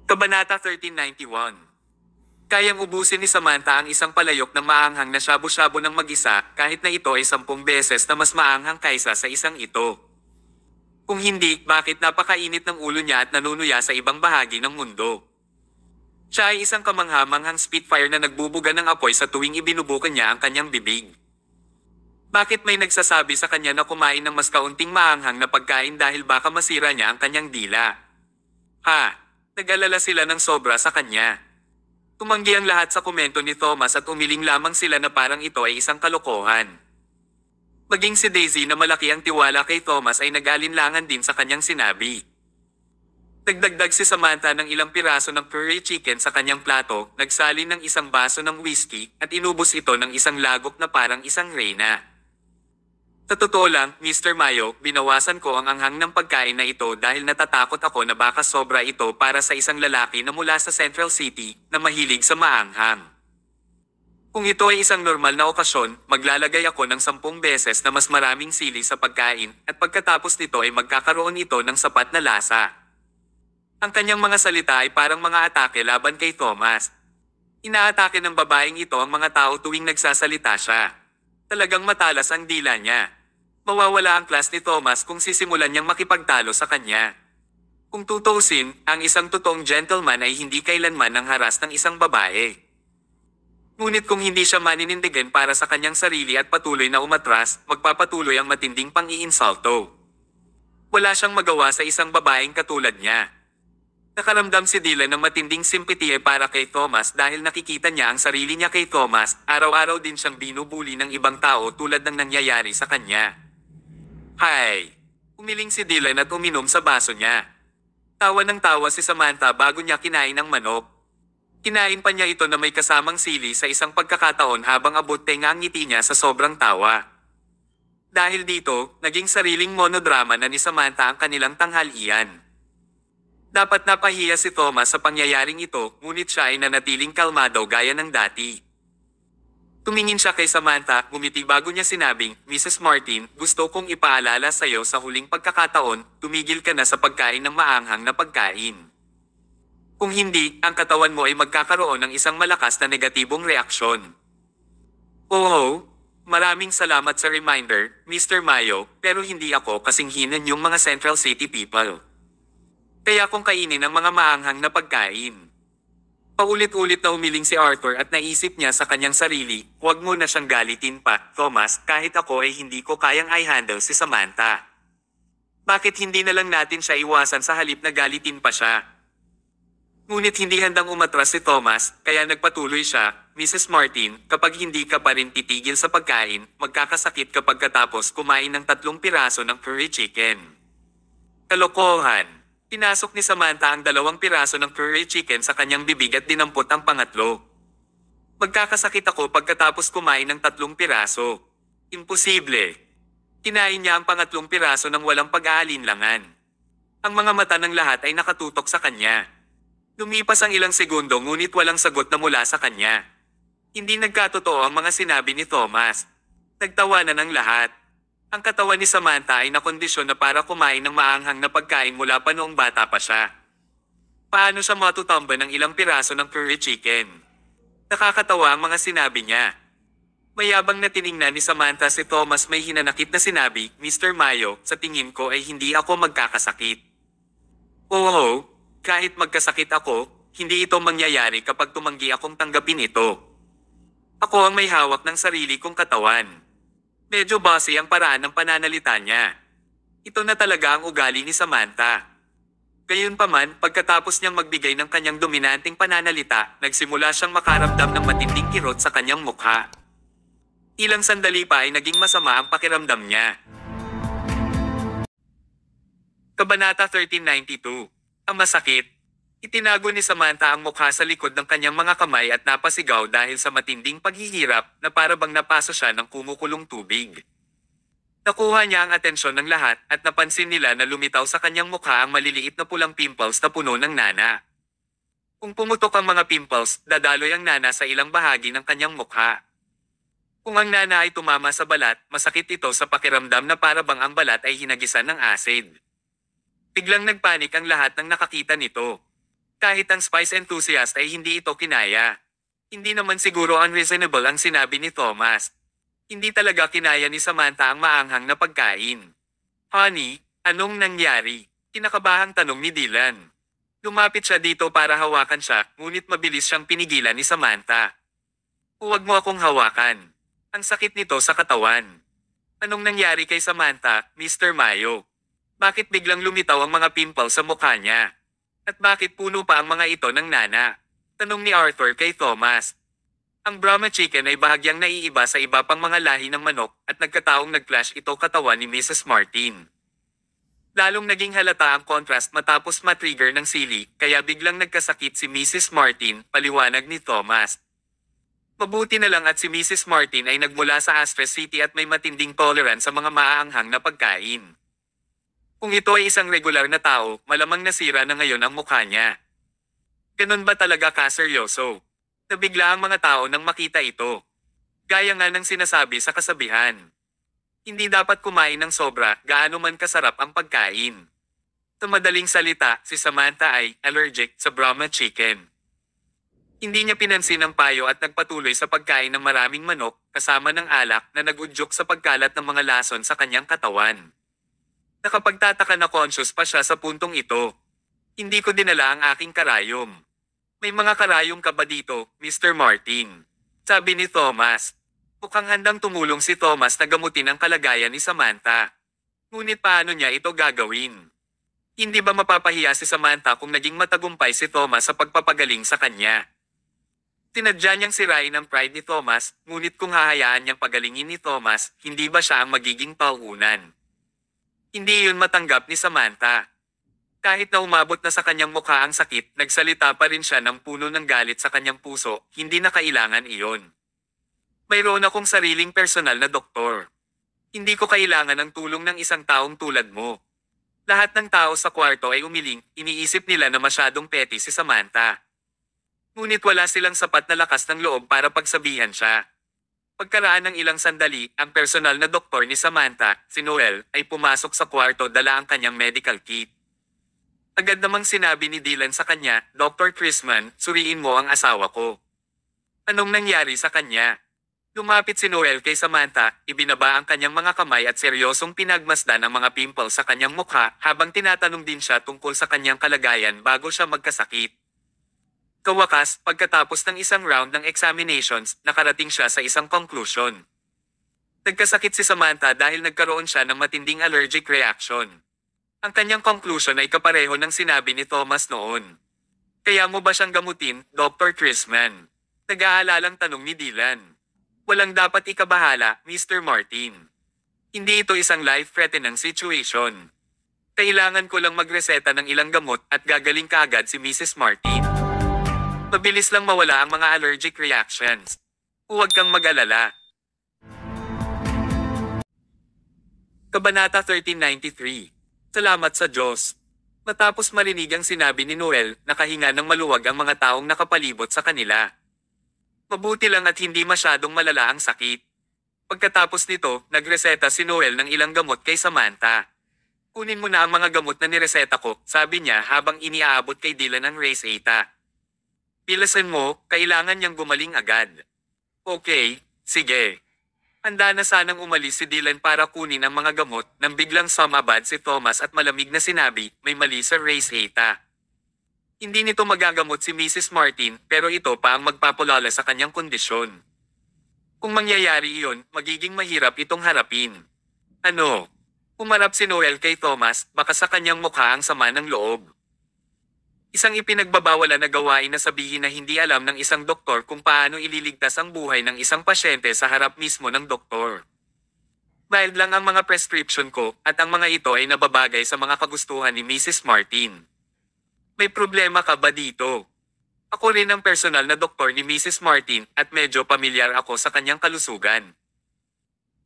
Kabanata 1391. Kayang ubusin ni Samantha ang isang palayok ng maanghang na shabu-shabu ng mag-isa kahit na ito ay 10 beses na mas maanghang kaysa sa isang ito. Kung hindi, bakit napakainit ng ulo niya at nanunuya sa ibang bahagi ng mundo? Siya ay isang kamangha-manghang Spitfire na nagbubuga ng apoy sa tuwing ibinubukan niya ang kanyang bibig. Bakit may nagsasabi sa kanya na kumain ng mas kaunting maanghang na pagkain dahil baka masira niya ang kanyang dila? Ha! Nag-alala sila ng sobra sa kanya. Tumanggi ang lahat sa komento ni Thomas at umiling lamang sila na parang ito ay isang kalokohan. Maging si Daisy na malaki ang tiwala kay Thomas ay nag-alinlangan din sa kanyang sinabi. Nagdagdag si Samantha ng ilang piraso ng curry chicken sa kanyang plato, nagsalin ng isang baso ng whiskey, at inubos ito ng isang lagok na parang isang reyna. Sa totoo lang, Mr. Mayo, binawasan ko ang anghang ng pagkain na ito dahil natatakot ako na baka sobra ito para sa isang lalaki na mula sa Central City na mahilig sa maanghang. Kung ito ay isang normal na okasyon, maglalagay ako ng 10 beses na mas maraming sili sa pagkain at pagkatapos nito ay magkakaroon ito ng sapat na lasa. Ang kanyang mga salita ay parang mga atake laban kay Thomas. Inaatake ng babaeng ito ang mga tao tuwing nagsasalita siya. Talagang matalas ang dila niya. Mawawala ang class ni Thomas kung sisimulan niyang makipagtalo sa kanya. Kung tutuusin, ang isang totoong gentleman ay hindi kailanman nang haras ng isang babae. Ngunit kung hindi siya maninindigan para sa kanyang sarili at patuloy na umatras, magpapatuloy ang matinding pang-iinsulto. Wala siyang magawa sa isang babaeng katulad niya. Nakaramdam si Dylan ng matinding simpatiya para kay Thomas dahil nakikita niya ang sarili niya kay Thomas, araw-araw din siyang binubuli ng ibang tao tulad ng nangyayari sa kanya. Hay! Umiling si Dylan at uminom sa baso niya. Tawa ng tawa si Samantha bago niya kinain ang manok. Kinain pa niya ito na may kasamang sili sa isang pagkakataon habang abot tenga ang ngiti niya sa sobrang tawa. Dahil dito, naging sariling monodrama na ni Samantha ang kanilang tanghalian. Dapat napahiya si Thomas sa pangyayaring ito, ngunit siya ay nanatiling kalmado gaya ng dati. Tumingin siya kay Samantha, ngumiti bago niya sinabing, Mrs. Martin, gusto kong ipaalala sa iyo sa huling pagkakataon, tumigil ka na sa pagkain ng maanghang na pagkain. Kung hindi, ang katawan mo ay magkakaroon ng isang malakas na negatibong reaksyon. Oh, maraming salamat sa reminder, Mr. Mayo, pero hindi ako kasing hinan yung mga Central City people. Kaya kung kainin ang mga maanghang na pagkain. Paulit-ulit na umiling si Arthur at naisip niya sa kanyang sarili, huwag mo na siyang galitin pa, Thomas, kahit ako ay hindi ko kayang i-handle si Samantha. Bakit hindi na lang natin siya iwasan sa halip na galitin pa siya? Ngunit hindi handang umatras si Thomas, kaya nagpatuloy siya, Mrs. Martin, kapag hindi ka pa rin titigil sa pagkain, magkakasakit kapag katapos kumain ng 3 piraso ng curry chicken. Kalokohan! Pinasok ni Samantha ang 2 piraso ng curry chicken sa kanyang bibig at dinampot ang pangatlo. Magkakasakit ako pagkatapos kumain ng 3 piraso. Imposible. Kinain niya ang pangatlong piraso ng walang pag-aalinlangan. Ang mga mata ng lahat ay nakatutok sa kanya. Lumipas ang ilang segundo ngunit walang sagot na mula sa kanya. Hindi nagkatotoo ang mga sinabi ni Thomas. Nagtawanan ang lahat. Ang katawan ni Samantha ay nakondisyon na para kumain ng maanghang na pagkain mula pa noong bata pa siya. Paano siya matutamba ng ilang piraso ng curry chicken? Nakakatawa ang mga sinabi niya. Mayabang na tiningnan ni Samantha si Thomas may hinanakit na sinabi, Mr. Mayo, sa tingin ko ay hindi ako magkakasakit. Oo, kahit magkasakit ako, hindi ito mangyayari kapag tumanggi akong tanggapin ito. Ako ang may hawak ng sarili kong katawan. Medyo bossy ang paraan ng pananalita niya. Ito na talaga ang ugali ni Samantha. Gayunpaman, pagkatapos niyang magbigay ng kanyang dominanteng pananalita, nagsimula siyang makaramdam ng matinding kirot sa kanyang mukha. Ilang sandali pa ay naging masama ang pakiramdam niya. Kabanata 1392. Ang masakit. Itinago ni Samantha ang mukha sa likod ng kanyang mga kamay at napasigaw dahil sa matinding paghihirap na para bang napaso siya ng kumukulong tubig. Nakuha niya ang atensyon ng lahat at napansin nila na lumitaw sa kanyang mukha ang maliliit na pulang pimples na puno ng nana. Kung pumutok ang mga pimples, dadaloy ang nana sa ilang bahagi ng kanyang mukha. Kung ang nana ay tumama sa balat, masakit ito sa pakiramdam na para bang ang balat ay hinagisan ng acid. Biglang nagpanik ang lahat ng nakakita nito. Kahit ang spice enthusiast ay hindi ito kinaya. Hindi naman siguro unreasonable ang sinabi ni Thomas. Hindi talaga kinaya ni Samantha ang maanghang na pagkain. Honey, anong nangyari? Kinakabahang tanong ni Dylan. Lumapit siya dito para hawakan siya, ngunit mabilis siyang pinigilan ni Samantha. Huwag mo akong hawakan. Ang sakit nito sa katawan. Anong nangyari kay Samantha, Mr. Mayo? Bakit biglang lumitaw ang mga pimple sa mukha niya? At bakit puno pa ang mga ito ng nana? Tanong ni Arthur kay Thomas. Ang Brahma chicken ay bahagyang naiiba sa iba pang mga lahi ng manok at nagkataong nag-clash ito katawan ni Mrs. Martin. Lalong naging halata ang contrast matapos matrigger ng sili, kaya biglang nagkasakit si Mrs. Martin, paliwanag ni Thomas. Mabuti na lang at si Mrs. Martin ay nagmula sa Astra City at may matinding tolerance sa mga maaanghang na pagkain. Kung ito ay isang regular na tao, malamang nasira na ngayon ang mukha niya. Ganun ba talaga kaseryoso? Nabigla ang mga tao nang makita ito. Gaya nga ng sinasabi sa kasabihan. Hindi dapat kumain ng sobra, gaano man kasarap ang pagkain. Sa madaling salita, si Samantha ay allergic sa Brahma chicken. Hindi niya pinansin ang payo at nagpatuloy sa pagkain ng maraming manok, kasama ng alak na nagudyok sa pagkalat ng mga lason sa kanyang katawan. Nakapagtataka na conscious pa siya sa puntong ito. Hindi ko dinala ang aking karayom. May mga karayom ka ba dito, Mr. Martin? Sabi ni Thomas. Mukhang handang tumulong si Thomas na gamutin ang kalagayan ni Samantha. Ngunit paano niya ito gagawin? Hindi ba mapapahiya si Samantha kung naging matagumpay si Thomas sa pagpapagaling sa kanya? Tinadya niyang sirain ang pride ni Thomas, ngunit kung hahayaan niyang pagalingin ni Thomas, hindi ba siya ang magiging pauunan? Hindi yun matanggap ni Samantha. Kahit na umabot na sa kanyang mukha ang sakit, nagsalita pa rin siya ng puno ng galit sa kanyang puso, hindi na kailangan iyon. Mayroon akong sariling personal na doktor. Hindi ko kailangan ng tulong ng isang taong tulad mo. Lahat ng tao sa kwarto ay umiling, iniisip nila na masyadong petty si Samantha. Ngunit wala silang sapat na lakas ng loob para pagsabihan siya. Pagkaraan ng ilang sandali, ang personal na doktor ni Samantha, si Noel, ay pumasok sa kwarto dala ang kanyang medical kit. Agad namang sinabi ni Dylan sa kanya, Dr. Chrisman, suriin mo ang asawa ko. Anong nangyari sa kanya? Lumapit si Noel kay Samantha, ibinaba ang kanyang mga kamay at seryosong pinagmasdan ang mga pimple sa kanyang mukha habang tinatanong din siya tungkol sa kanyang kalagayan bago siya magkasakit. Kawakas, pagkatapos ng isang round ng examinations, nakarating siya sa isang conclusion. Nagkasakit si Samantha dahil nagkaroon siya ng matinding allergic reaction. Ang kanyang conclusion ay kapareho ng sinabi ni Thomas noon. Kaya mo ba siyang gamutin, Dr. Chrisman? Nag-aalalang tanong ni Dylan. Walang dapat ikabahala, Mr. Martin. Hindi ito isang life-threatening situation. Kailangan ko lang magreseta ng ilang gamot at gagaling kaagad si Mrs. Martin. Mabilis lang mawala ang mga allergic reactions. Huwag kang mag-alala. Kabanata 1393. Salamat sa Diyos. Matapos marinig ang sinabi ni Noel, nakahinga ng maluwag ang mga taong nakapalibot sa kanila. Mabuti lang at hindi masyadong malala ang sakit. Pagkatapos nito, nagreseta si Noel ng ilang gamot kay Samantha. Kunin mo na ang mga gamot na nireseta ko, sabi niya habang iniaabot kay Dylan ang Race Eta. Pilasan mo, kailangan niyang gumaling agad. Okay, sige. Handa na sanang umalis si Dylan para kunin ang mga gamot nang biglang sumabad si Thomas at malamig na sinabi, may mali sa Race Eta. Hindi nito magagamot si Mrs. Martin pero ito pa ang magpapalala sa kanyang kondisyon. Kung mangyayari iyon, magiging mahirap itong harapin. Ano? Umarap si Noel kay Thomas, baka sa kanyang mukha ang sama ng loob. Isang ipinagbabawalan na gawain na sabihin na hindi alam ng isang doktor kung paano ililigtas ang buhay ng isang pasyente sa harap mismo ng doktor. Mild lang ang mga prescription ko at ang mga ito ay nababagay sa mga kagustuhan ni Mrs. Martin. May problema ka ba dito? Ako rin ang personal na doktor ni Mrs. Martin at medyo pamilyar ako sa kanyang kalusugan.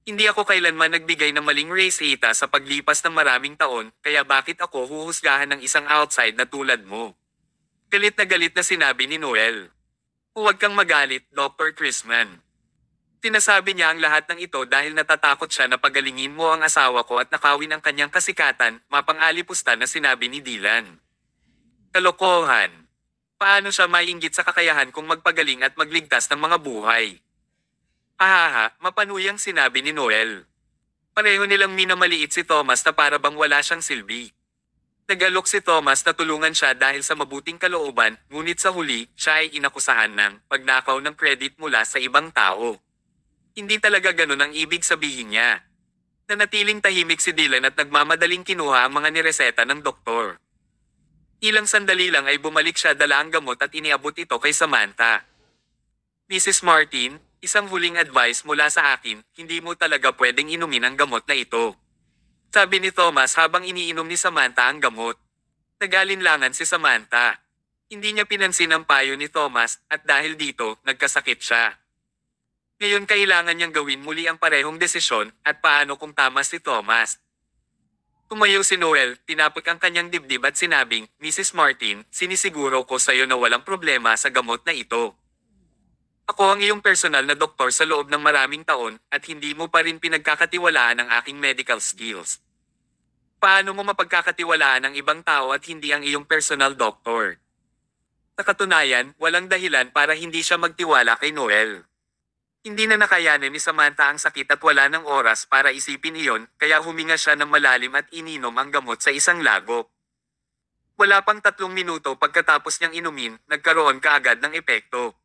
Hindi ako kailanman nagbigay ng maling Race Eta sa paglipas ng maraming taon, kaya bakit ako huhusgahan ng isang outside na tulad mo? Galit na sinabi ni Noel. Huwag kang magalit, Dr. Chrisman. Tinasabi niya ang lahat ng ito dahil natatakot siya na pagalingin mo ang asawa ko at nakawin ang kanyang kasikatan, mapang-alipusta na sinabi ni Dylan. Kalokohan. Paano siya maiinggit sa kakayahan kong magpagaling at magligtas ng mga buhay? Ahaha, mapanuyang sinabi ni Noel. Pareho nilang minamaliit si Thomas na para bang wala siyang silbi. Nagalok si Thomas na tulungan siya dahil sa mabuting kalooban, ngunit sa huli, siya ay inakusahan ng pagnakaw ng credit mula sa ibang tao. Hindi talaga ganun ang ibig sabihin niya. Nanatiling tahimik si Dylan at nagmamadaling kinuha ang mga nireseta ng doktor. Ilang sandali lang ay bumalik siya dala ang gamot at iniabot ito kay Samantha. Mrs. Martin, isang huling advice mula sa akin, hindi mo talaga pwedeng inumin ang gamot na ito. Sabi ni Thomas habang iniinom ni Samantha ang gamot. Nag-alinlangan si Samantha. Hindi niya pinansin ang payo ni Thomas at dahil dito, nagkasakit siya. Ngayon kailangan niyang gawin muli ang parehong desisyon at paano kung tama si Thomas. Tumayo si Noel, tinapik ang kanyang dibdib at sinabing, Mrs. Martin, sinisiguro ko sa iyo na walang problema sa gamot na ito. Ako ang iyong personal na doktor sa loob ng maraming taon at hindi mo pa rin pinagkakatiwalaan ang aking medical skills. Paano mo mapagkakatiwalaan ang ibang tao at hindi ang iyong personal doctor? Sa katunayan, walang dahilan para hindi siya magtiwala kay Noel. Hindi na nakayanin ni Samantha ang sakit at wala ng oras para isipin iyon, kaya huminga siya ng malalim at ininom ang gamot sa isang lagok. Wala pang 3 minuto pagkatapos niyang inumin, nagkaroon kaagad ng epekto.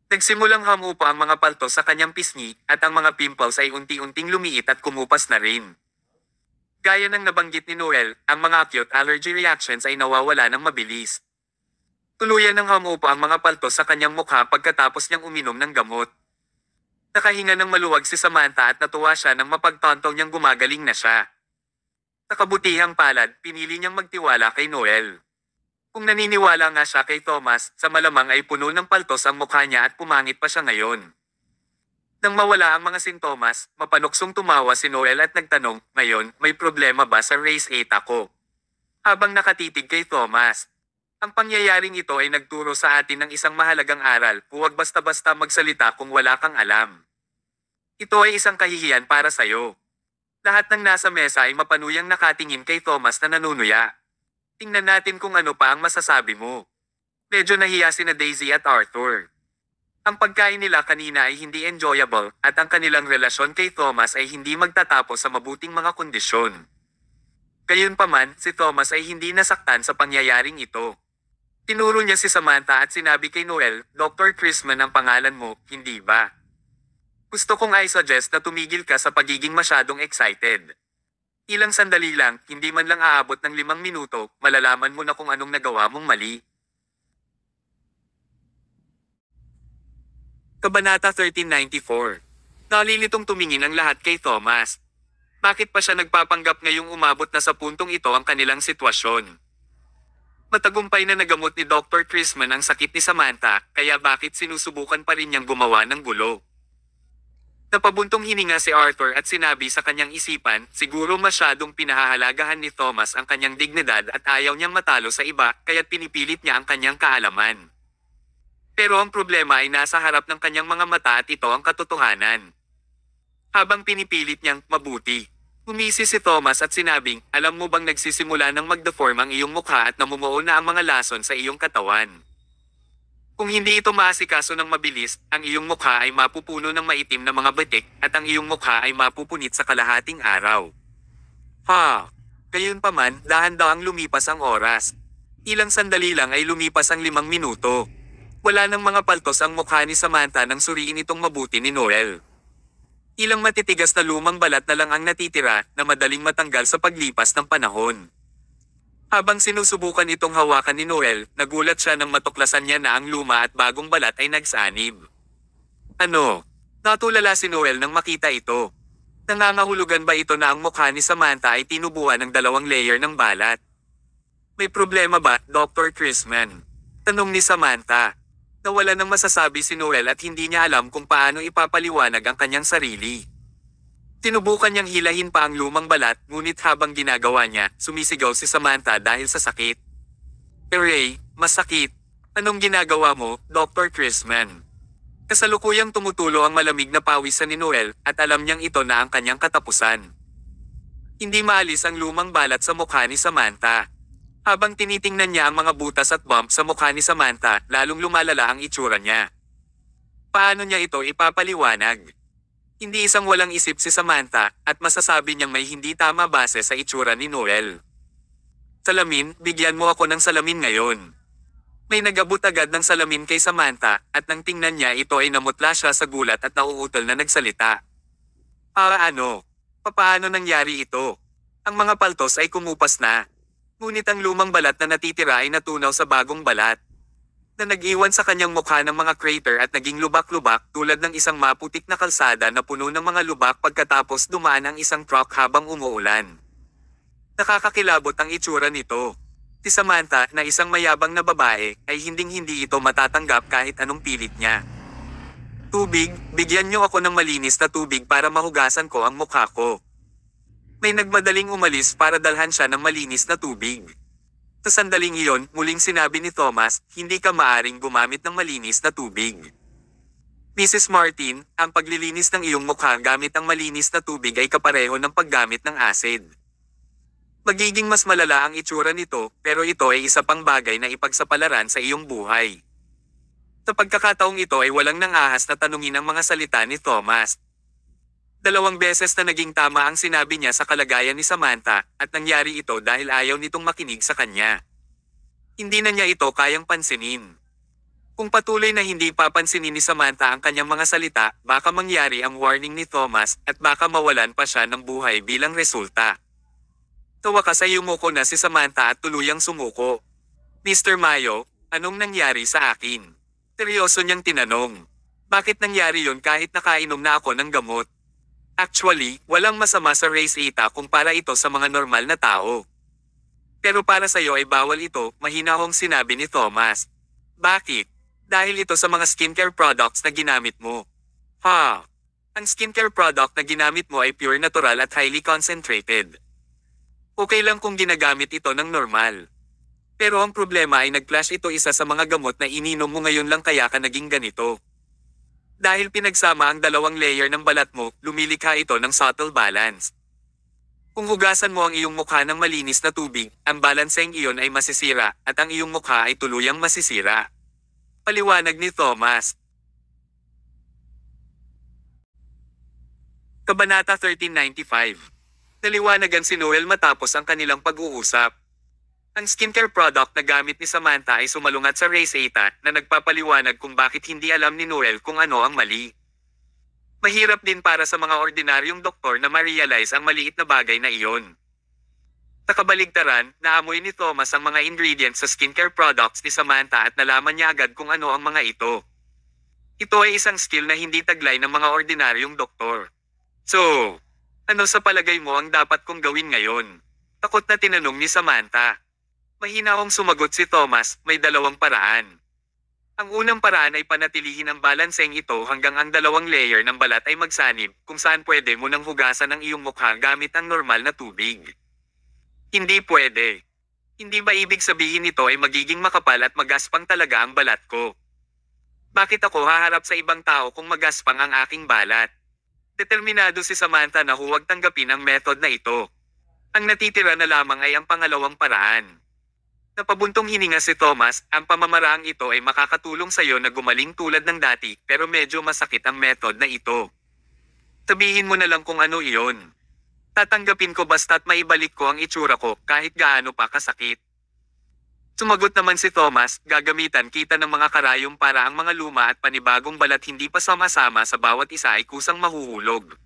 Nagsimulang hamupa ang mga palto sa kanyang pisngi at ang mga pimples ay unti-unting lumiit at kumupas na rin. Gaya ng nabanggit ni Noel, ang mga acute allergy reactions ay nawawala ng mabilis. Tuluyan ng hamupa ang mga palto sa kanyang mukha pagkatapos niyang uminom ng gamot. Nakahinga ng maluwag si Samantha at natuwa siya nang mapagtanto niyang gumagaling na siya. Sa kabutihang palad, pinili niyang magtiwala kay Noel. Kung naniniwala nga siya kay Thomas, sa malamang ay puno ng paltos ang mukha niya at pumangit pa siya ngayon. Nang mawala ang mga sintomas, mapanuksong tumawa si Noel at nagtanong, ngayon, may problema ba sa race 8 ako? Habang nakatitig kay Thomas. Ang pangyayaring ito ay nagturo sa atin ng isang mahalagang aral, huwag basta-basta magsalita kung wala kang alam. Ito ay isang kahihiyan para sa'yo. Lahat ng nasa mesa ay mapanuyang nakatingin kay Thomas na nanunuya. Tingnan natin kung ano pa ang masasabi mo. Medyo nahiya sina Daisy at Arthur. Ang pagkain nila kanina ay hindi enjoyable at ang kanilang relasyon kay Thomas ay hindi magtatapos sa mabuting mga kondisyon. Gayunpaman, si Thomas ay hindi nasaktan sa pangyayaring ito. Tinuro niya si Samantha at sinabi kay Noel, Dr. Chrisman ang pangalan mo, hindi ba? Gusto kong i-suggest na tumigil ka sa pagiging masyadong excited. Ilang sandali lang, hindi man lang aabot ng 5 minuto, malalaman mo na kung anong nagawa mong mali. Kabanata 1394. Nalilitong tumingin ang lahat kay Thomas. Bakit pa siya nagpapanggap ngayong umabot na sa puntong ito ang kanilang sitwasyon? Matagumpay na nagamot ni Dr. Chrisman ang sakit ni Samantha, kaya bakit sinusubukan pa rin niyang gumawa ng gulo? Napabuntong hininga si Arthur at sinabi sa kanyang isipan, siguro masyadong pinahahalagahan ni Thomas ang kanyang dignidad at ayaw niyang matalo sa iba, kaya't pinipilit niya ang kanyang kaalaman. Pero ang problema ay nasa harap ng kanyang mga mata at ito ang katotohanan. Habang pinipilit niyang mabuti, umisi si Thomas at sinabing, alam mo bang nagsisimula ng mag-deform ang iyong mukha at namumuo na ang mga lason sa iyong katawan? Kung hindi ito maasikaso ng mabilis, ang iyong mukha ay mapupuno ng maitim na mga batik at ang iyong mukha ay mapupunit sa kalahating araw. Gayunpaman, dahan-dahang lumipas ang oras. Ilang sandali lang ay lumipas ang 5 minuto. Wala nang mga paltos ang mukha ni Samantha nang suriin itong mabuti ni Noel. Ilang matitigas na lumang balat na lang ang natitira na madaling matanggal sa paglipas ng panahon. Habang sinusubukan itong hawakan ni Noel, nagulat siya nang matuklasan niya na ang luma at bagong balat ay nagsanib. Ano? Natulala si Noel nang makita ito. Nangangahulugan ba ito na ang mukha ni Samantha ay tinubuan ng 2 layer ng balat? May problema ba, Dr. Chrisman? Tanong ni Samantha. Nawala nang masasabi si Noel at hindi niya alam kung paano ipapaliwanag ang kanyang sarili. Sinubukan niyang hilahin pa ang lumang balat, ngunit habang ginagawa niya, sumisigaw si Samantha dahil sa sakit. Ray, masakit. Anong ginagawa mo, Dr. Chrisman? Kasalukuyang tumutulo ang malamig na pawisan ni Noel, at alam niyang ito na ang kanyang katapusan. Hindi maalis ang lumang balat sa mukha ni Samantha. Habang tinitingnan niya ang mga butas at bump sa mukha ni Samantha, lalong lumalala ang itsura niya. Paano niya ito ipapaliwanag? Hindi isang walang isip si Samantha, at masasabi niyang may hindi tama base sa itsura ni Noel. Salamin, bigyan mo ako ng salamin ngayon. May nag-abot agad ng salamin kay Samantha, at nang tingnan niya ito ay namutla siya sa gulat at nauutol na nagsalita. Ano? Papaano nangyari ito? Ang mga paltos ay kumupas na. Ngunit ang lumang balat na natitira ay natunaw sa bagong balat, na nag-iwan sa kanyang mukha ng mga crater at naging lubak-lubak tulad ng isang maputik na kalsada na puno ng mga lubak pagkatapos dumaan ang isang truck habang umuulan. Nakakakilabot ang itsura nito. Si Samantha, na isang mayabang na babae, ay hinding-hindi ito matatanggap kahit anong pilit niya. Tubig, bigyan niyo ako ng malinis na tubig para mahugasan ko ang mukha ko. May nagmadaling umalis para dalhan siya ng malinis na tubig. Sa sandaling iyon, muling sinabi ni Thomas, hindi ka maaring gumamit ng malinis na tubig. Mrs. Martin, ang paglilinis ng iyong mukha gamit ang malinis na tubig ay kapareho ng paggamit ng acid. Magiging mas malala ang itsura nito, pero ito ay isa pang bagay na ipagsapalaran sa iyong buhay. Sa pagkakataong ito ay walang nangahas na tanungin ang mga salita ni Thomas. 2 beses na naging tama ang sinabi niya sa kalagayan ni Samantha, at nangyari ito dahil ayaw nitong makinig sa kanya. Hindi na niya ito kayang pansinin. Kung patuloy na hindi papansinin ni Samantha ang kanyang mga salita, baka mangyari ang warning ni Thomas at baka mawalan pa siya ng buhay bilang resulta. Sa wakas ay yumuko na si Samantha at tuluyang sumuko. Mr. Mayo, anong nangyari sa akin? Seryoso niyang tinanong. Bakit nangyari yun kahit nakainom na ako ng gamot? Actually, walang masama sa race eta kumpara ito sa mga normal na tao. Pero para sa iyo ay bawal ito, mahinahong sinabi ni Thomas. Bakit? Dahil ito sa mga skincare products na ginamit mo. Ang skincare product na ginamit mo ay pure natural at highly concentrated. Okay lang kung ginagamit ito ng normal. Pero ang problema ay nag-flash ito isa sa mga gamot na ininom mo ngayon lang kaya ka naging ganito. Dahil pinagsama ang 2 layer ng balat mo, lumilikha ito ng subtle balance. Kung hugasan mo ang iyong mukha ng malinis na tubig, ang balanseng iyon ay masisira, at ang iyong mukha ay tuluyang masisira. Paliwanag ni Thomas. Kabanata 1395. Naliwanagan si Noel matapos ang kanilang pag-uusap. Ang skincare product na gamit ni Samantha ay sumalungat sa race eta na nagpapaliwanag kung bakit hindi alam ni Noel kung ano ang mali. Mahirap din para sa mga ordinaryong doktor na ma-realize ang maliit na bagay na iyon. Sa kabaligtaran, naamoy ni Thomas ang mga ingredients sa skincare products ni Samantha at nalaman niya agad kung ano ang mga ito. Ito ay isang skill na hindi taglay ng mga ordinaryong doktor. So, ano sa palagay mo ang dapat kong gawin ngayon? Takot na tinanong ni Samantha. Mahinahong sumagot si Thomas, may 2 paraan. Ang unang paraan ay panatilihin ang balanseng ito hanggang ang 2 layer ng balat ay magsanib, kung saan pwede mo nang hugasan ang iyong mukha gamit ang normal na tubig. Hindi pwede. Hindi ba ibig sabihin nito ay magiging makapal at magaspang talaga ang balat ko? Bakit ako haharap sa ibang tao kung magaspang ang aking balat? Determinado si Samantha na huwag tanggapin ang method na ito. Ang natitira na lamang ay ang pangalawang paraan. Napabuntong hininga si Thomas, ang pamamaraang ito ay makakatulong sa iyo na gumaling tulad ng dati, pero medyo masakit ang method na ito. Sabihin mo na lang kung ano iyon. Tatanggapin ko basta't maibalik ko ang itsura ko kahit gaano pa kasakit. Sumagot naman si Thomas, gagamitan kita ng mga karayom para ang mga luma at panibagong balat hindi pa sama-sama sa bawat isa ay kusang mahuhulog.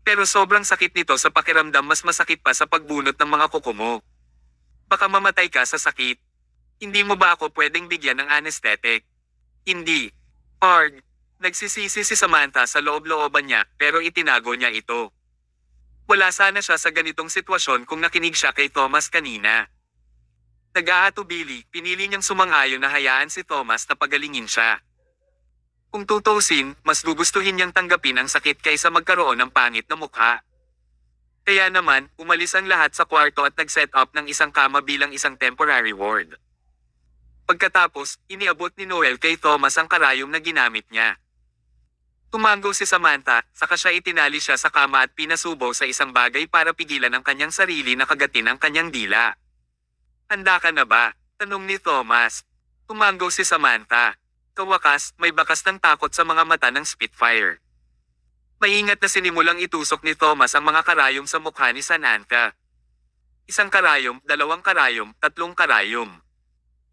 Pero sobrang sakit nito sa pakiramdam, mas masakit pa sa pagbunot ng mga kuko mo. Baka mamatay ka sa sakit. Hindi mo ba ako pwedeng bigyan ng anesthetic? Hindi. Hard. Nagsisisi si Samantha sa loob-looban niya, pero itinago niya ito. Wala sana siya sa ganitong sitwasyon kung nakinig siya kay Thomas kanina. Nag-aatubili, pinili niyang sumang-ayon na hayaan si Thomas na pagalingin siya. Kung tutuusin, mas gugustuhin niyang tanggapin ang sakit kaysa magkaroon ng pangit na mukha. Kaya naman, umalis ang lahat sa kwarto at nag-set up ng isang kama bilang isang temporary ward. Pagkatapos, iniabot ni Noel kay Thomas ang karayom na ginamit niya. Tumango si Samantha, saka siya itinali siya sa kama at pinasubo sa isang bagay para pigilan ang kanyang sarili na kagatin ang kanyang dila. Handa ka na ba? Tanong ni Thomas. Tumanggaw si Samantha. Kawakas, may bakas ng takot sa mga mata ng Spitfire. Maingat na sinimulang itusok ni Thomas ang mga karayom sa mukha ni Samantha. Isang karayom, dalawang karayom, tatlong karayom.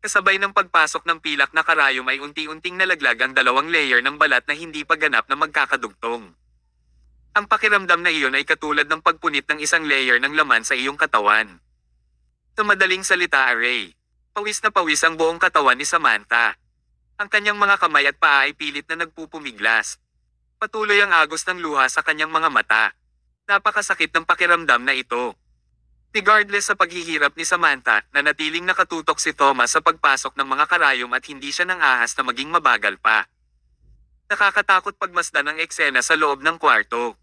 Kasabay ng pagpasok ng pilak na karayom ay unti-unting nalaglag ang dalawang layer ng balat na hindi pa ganap na magkakadugtong. Ang pakiramdam na iyon ay katulad ng pagpunit ng isang layer ng laman sa iyong katawan. Sa madaling salita, Ray. Pawis na pawis ang buong katawan ni Samantha. Ang kanyang mga kamay at paa ay pilit na nagpupumiglas. Patuloy ang agos ng luha sa kanyang mga mata. Napakasakit ng pakiramdam na ito. Regardless sa paghihirap ni Samantha, nanatiling nakatutok si Thomas sa pagpasok ng mga karayom at hindi siya nang ahas na maging mabagal pa. Nakakatakot pagmasdan ang eksena sa loob ng kwarto.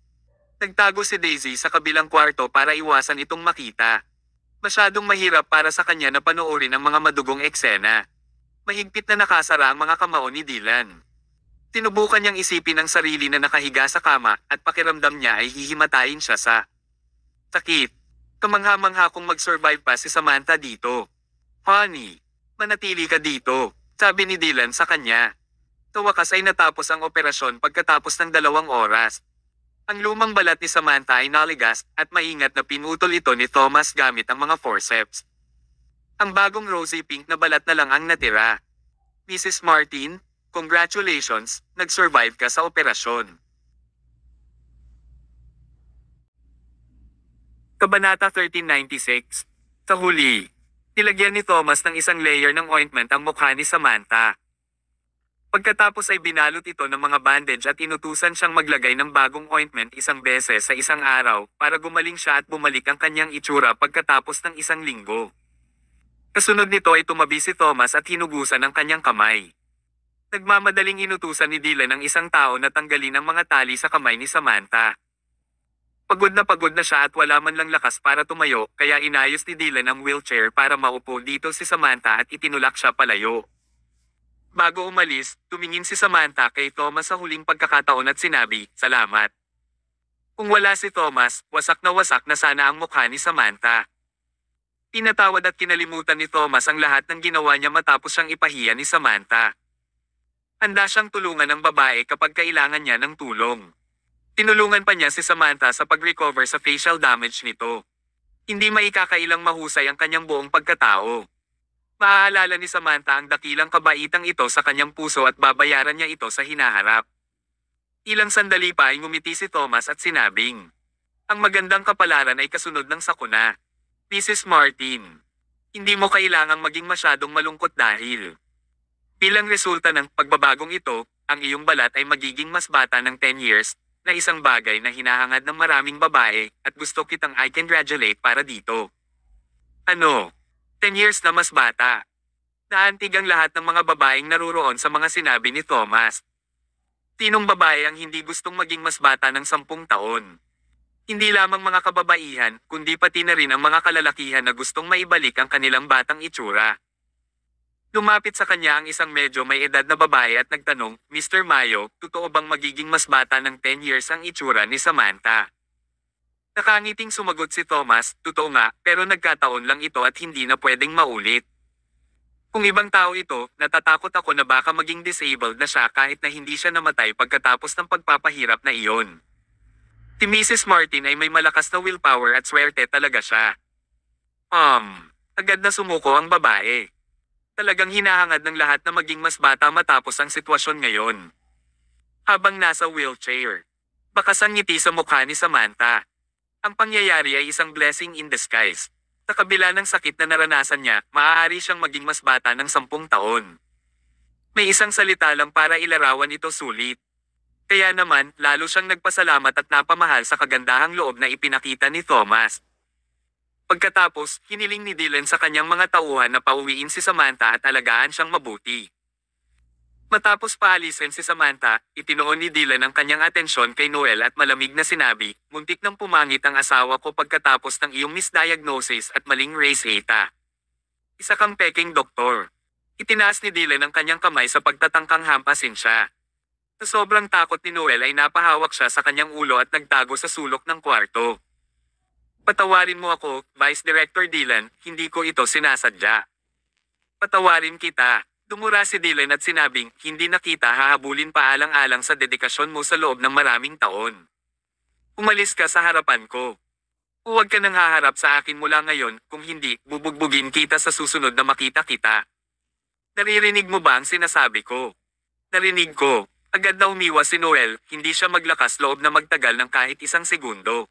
Nagtago si Daisy sa kabilang kwarto para iwasan itong makita. Masyadong mahirap para sa kanya na panoorin ang mga madugong eksena. Mahigpit na nakasara ang mga kamao ni Dylan. Tinubukan niyang isipin ang sarili na nakahiga sa kama at pakiramdam niya ay hihimatayin siya sa sakit. Kamangha-mangha kung mag-survive pa si Samantha dito. Honey, manatili ka dito, sabi ni Dylan sa kanya. Sa wakas ay natapos ang operasyon pagkatapos ng 2 oras. Ang lumang balat ni Samantha ay naligas at maingat na pinutol ito ni Thomas gamit ang mga forceps. Ang bagong rosy pink na balat na lang ang natira. Mrs. Martin, congratulations, nag-survive ka sa operasyon. Kabanata 1396. Sa huli, nilagyan ni Thomas ng isang layer ng ointment ang mukha ni Samantha. Pagkatapos ay binalot ito ng mga bandage at inutusan siyang maglagay ng bagong ointment isang beses sa isang araw para gumaling siya at bumalik ang kanyang itsura pagkatapos ng 1 linggo. Kasunod nito ay tumabi si Thomas at hinugusan ang kanyang kamay. Nagmamadaling inutusan ni Dylan ang isang tao na tanggalin ang mga tali sa kamay ni Samantha. Pagod na siya at wala man lang lakas para tumayo, kaya inayos ni Dylan ang wheelchair para maupo dito si Samantha at itinulak siya palayo. Bago umalis, tumingin si Samantha kay Thomas sa huling pagkakataon at sinabi, "Salamat." Kung wala si Thomas, wasak na sana ang mukha ni Samantha. Tinatawad at kinalimutan ni Thomas ang lahat ng ginawa niya matapos siyang ipahiya ni Samantha. Handa siyang tulungan ng babae kapag kailangan niya ng tulong. Tinulungan pa niya si Samantha sa pag-recover sa facial damage nito. Hindi maikakailang mahusay ang kanyang buong pagkatao. Maaalala ni Samantha ang dakilang kabaitang ito sa kanyang puso at babayaran niya ito sa hinaharap. Ilang sandali pa ay ngumiti si Thomas at sinabing, "Ang magandang kapalaran ay kasunod ng sakuna. Mrs. Martin, hindi mo kailangang maging masyadong malungkot dahil bilang resulta ng pagbabagong ito, ang iyong balat ay magiging mas bata ng 10 years, na isang bagay na hinahangad ng maraming babae, at gusto kitang i-congratulate para dito." Ano? 10 years na mas bata. Naantig ang lahat ng mga babaeng naruroon sa mga sinabi ni Thomas. Tinong babae ang hindi gustong maging mas bata ng 10 taon? Hindi lamang mga kababaihan, kundi pati na rin ang mga kalalakihan na gustong maibalik ang kanilang batang itsura. Lumapit sa kanya ang isang medyo may edad na babae at nagtanong, "Mr. Mayo, totoo bang magiging mas bata ng 10 years ang itsura ni Samantha?" Nakangiting sumagot si Thomas, "Totoo nga, pero nagkataon lang ito at hindi na pwedeng maulit. Kung ibang tao ito, natatakot ako na baka maging disabled na siya kahit na hindi siya namatay pagkatapos ng pagpapahirap na iyon." Si Mrs. Martin ay may malakas na willpower at swerte talaga siya. Agad na sumuko ang babae. Talagang hinahangad ng lahat na maging mas bata matapos ang sitwasyon ngayon. Habang nasa wheelchair, bakas ang ngiti sa mukha ni Samantha. Ang pangyayari ay isang blessing in disguise. Sa kabila ng sakit na naranasan niya, maaari siyang maging mas bata ng 10 taon. May isang salita lang para ilarawan ito, sulit. Kaya naman, lalo siyang nagpasalamat at napamahal sa kagandahang loob na ipinakita ni Thomas. Pagkatapos, hiniling ni Dylan sa kanyang mga tauhan na pauwiin si Samantha at alagaan siyang mabuti. Matapos paalisin si Samantha, itinoon ni Dylan ang kanyang atensyon kay Noel at malamig na sinabi, "Muntik nang pumangit ang asawa ko pagkatapos ng iyong misdiagnosis at maling race eta. Isa kang peking doktor." Itinaas ni Dylan ang kanyang kamay sa pagtatangkang hampasin siya. Sa sobrang takot ni Noel ay napahawak siya sa kanyang ulo at nagtago sa sulok ng kwarto. Patawarin mo ako, Vice Director Dylan, hindi ko ito sinasadya. Patawarin kita. Dumura si Dylan at sinabing, hindi na kita hahabulin paalang-alang sa dedikasyon mo sa loob ng maraming taon. Umalis ka sa harapan ko. Huwag ka nang haharap sa akin mula ngayon, kung hindi, bubugbugin kita sa susunod na makita kita. Naririnig mo ba ang sinasabi ko? Narinig ko. Agad na umiwas si Noel, hindi siya maglakas loob na magtagal ng kahit isang segundo.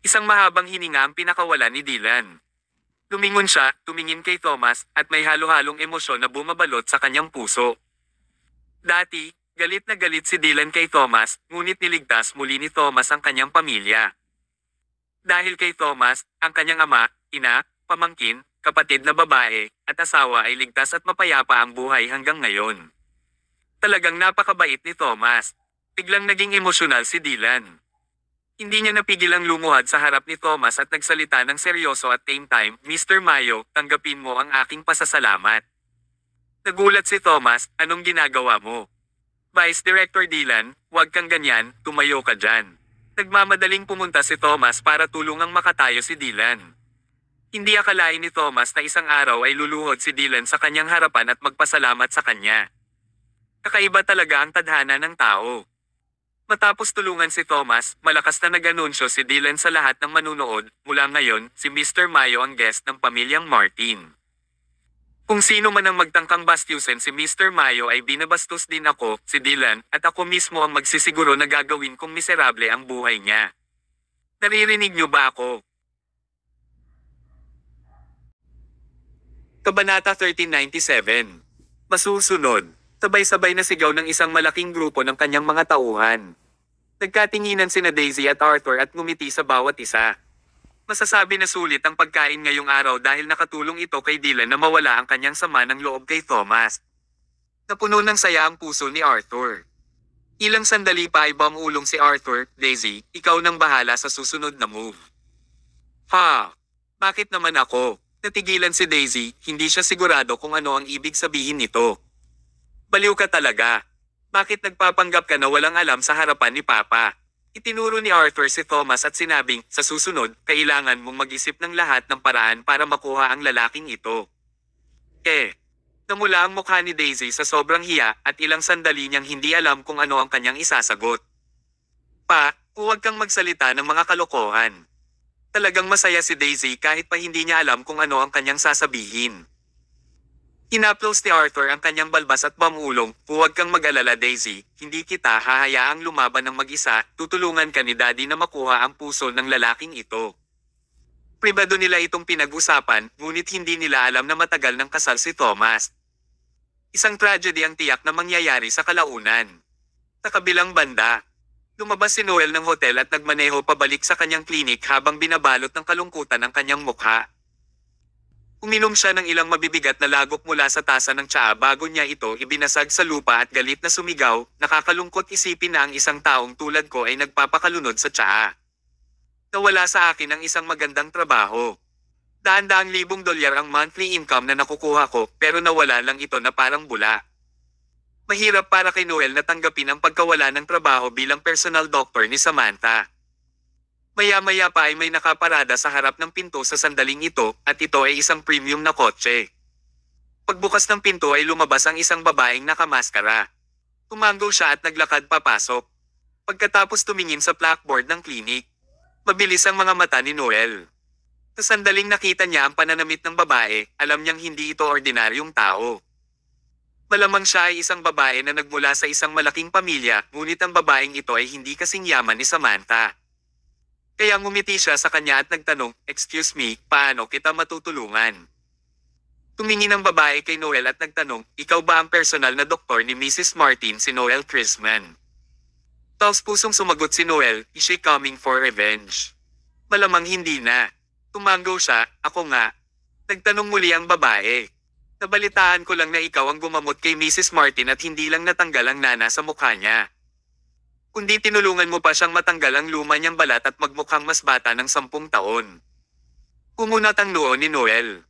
Isang mahabang hininga ang pinakawala ni Dylan. Lumingon siya, tumingin kay Thomas, at may halo-halong emosyon na bumabalot sa kanyang puso. Dati, galit na galit si Dylan kay Thomas, ngunit niligtas muli ni Thomas ang kanyang pamilya. Dahil kay Thomas, ang kanyang ama, ina, pamangkin, kapatid na babae, at asawa ay ligtas at mapayapa ang buhay hanggang ngayon. Talagang napakabait ni Thomas. Biglang naging emosyonal si Dylan. Hindi niya napigil ang lumuhad sa harap ni Thomas at nagsalita ng seryoso at same time, Mr. Mayo, tanggapin mo ang aking pasasalamat. Nagulat si Thomas, anong ginagawa mo? Vice Director Dylan, huwag kang ganyan, tumayo ka dyan. Nagmamadaling pumunta si Thomas para tulungang makatayo si Dylan. Hindi akalain ni Thomas na isang araw ay luluhod si Dylan sa kanyang harapan at magpasalamat sa kanya. Kakaiba talaga ang tadhana ng tao. Matapos tulungan si Thomas, malakas na nag-anunsyo si Dylan sa lahat ng manunood, mula ngayon, si Mr. Mayo ang guest ng pamilyang Martin. Kung sino man ang magtangkang bastyusin si Mr. Mayo ay binabastos din ako, si Dylan, at ako mismo ang magsisiguro na gagawin kong miserable ang buhay niya. Naririnig niyo ba ako? Kabanata 1397. Masusunod. Sabay-sabay na sigaw ng isang malaking grupo ng kanyang mga tauhan. Nagkatinginan sina Daisy at Arthur at ngumiti sa bawat isa. Masasabi na sulit ang pagkain ngayong araw dahil nakatulong ito kay Dylan na mawala ang kanyang sama ng loob kay Thomas. Napuno ng saya ang puso ni Arthur. Ilang sandali pa ay bumulong si Arthur, Daisy, ikaw nang bahala sa susunod na move. Ha? Bakit naman ako? Natigilan si Daisy, hindi siya sigurado kung ano ang ibig sabihin nito. Baliw ka talaga. Bakit nagpapanggap ka na walang alam sa harapan ni Papa? Itinuro ni Arthur si Thomas at sinabing, sa susunod, kailangan mong mag-isip ng lahat ng paraan para makuha ang lalaking ito. Namula ang mukha ni Daisy sa sobrang hiya at ilang sandali niyang hindi alam kung ano ang kanyang isasagot. Pa, huwag kang magsalita ng mga kalokohan. Talagang masaya si Daisy kahit pa hindi niya alam kung ano ang kanyang sasabihin. Hinaplos ni Arthur ang kanyang balbas at bumulong, huwag kang mag-alala Daisy, hindi kita hahayaang lumaban ng mag-isa, tutulungan ka ni Daddy na makuha ang puso ng lalaking ito. Pribado nila itong pinag-usapan, ngunit hindi nila alam na matagal ng kasal si Thomas. Isang tragedy ang tiyak na mangyayari sa kalaunan. Sa kabilang banda, lumabas si Noel ng hotel at nagmaneho pabalik sa kanyang klinik habang binabalot ng kalungkutan ang kanyang mukha. Uminom siya ng ilang mabibigat na lagok mula sa tasa ng tsaa bago niya ito ibinasag sa lupa at galit na sumigaw, nakakalungkot isipin na ang isang taong tulad ko ay nagpapakalunod sa tsaa. Nawala sa akin ang isang magandang trabaho. Daan-daang libong dolyar ang monthly income na nakukuha ko pero nawala lang ito na parang bula. Mahirap para kay Noel na tanggapin ang pagkawala ng trabaho bilang personal doctor ni Samantha. Maya-maya pa ay may nakaparada sa harap ng pinto sa sandaling ito, at ito ay isang premium na kotse. Pagbukas ng pinto ay lumabas ang isang babaeng nakamaskara. Tumango siya at naglakad papasok. Pagkatapos tumingin sa blackboard ng klinik, mabilis ang mga mata ni Noel. Sa sandaling nakita niya ang pananamit ng babae, alam niyang hindi ito ordinaryong tao. Malamang siya ay isang babae na nagmula sa isang malaking pamilya, ngunit ang babaeng ito ay hindi kasing yaman ni Samantha. Kaya ngumiti siya sa kanya at nagtanong, excuse me, paano kita matutulungan? Tumingin ang babae kay Noel at nagtanong, ikaw ba ang personal na doktor ni Mrs. Martin si Noel Chrisman? Taos-pusong sumagot si Noel, is she coming for revenge? Malamang hindi na. Tumango siya, ako nga. Nagtanong muli ang babae. Nabalitaan ko lang na ikaw ang gumamot kay Mrs. Martin at hindi lang natanggal ang nana sa mukha niya. Kundi tinulungan mo pa siyang matanggal ang luma niyang balat at magmukhang mas bata ng 10 taon. Kumunat ang noo ni Noel.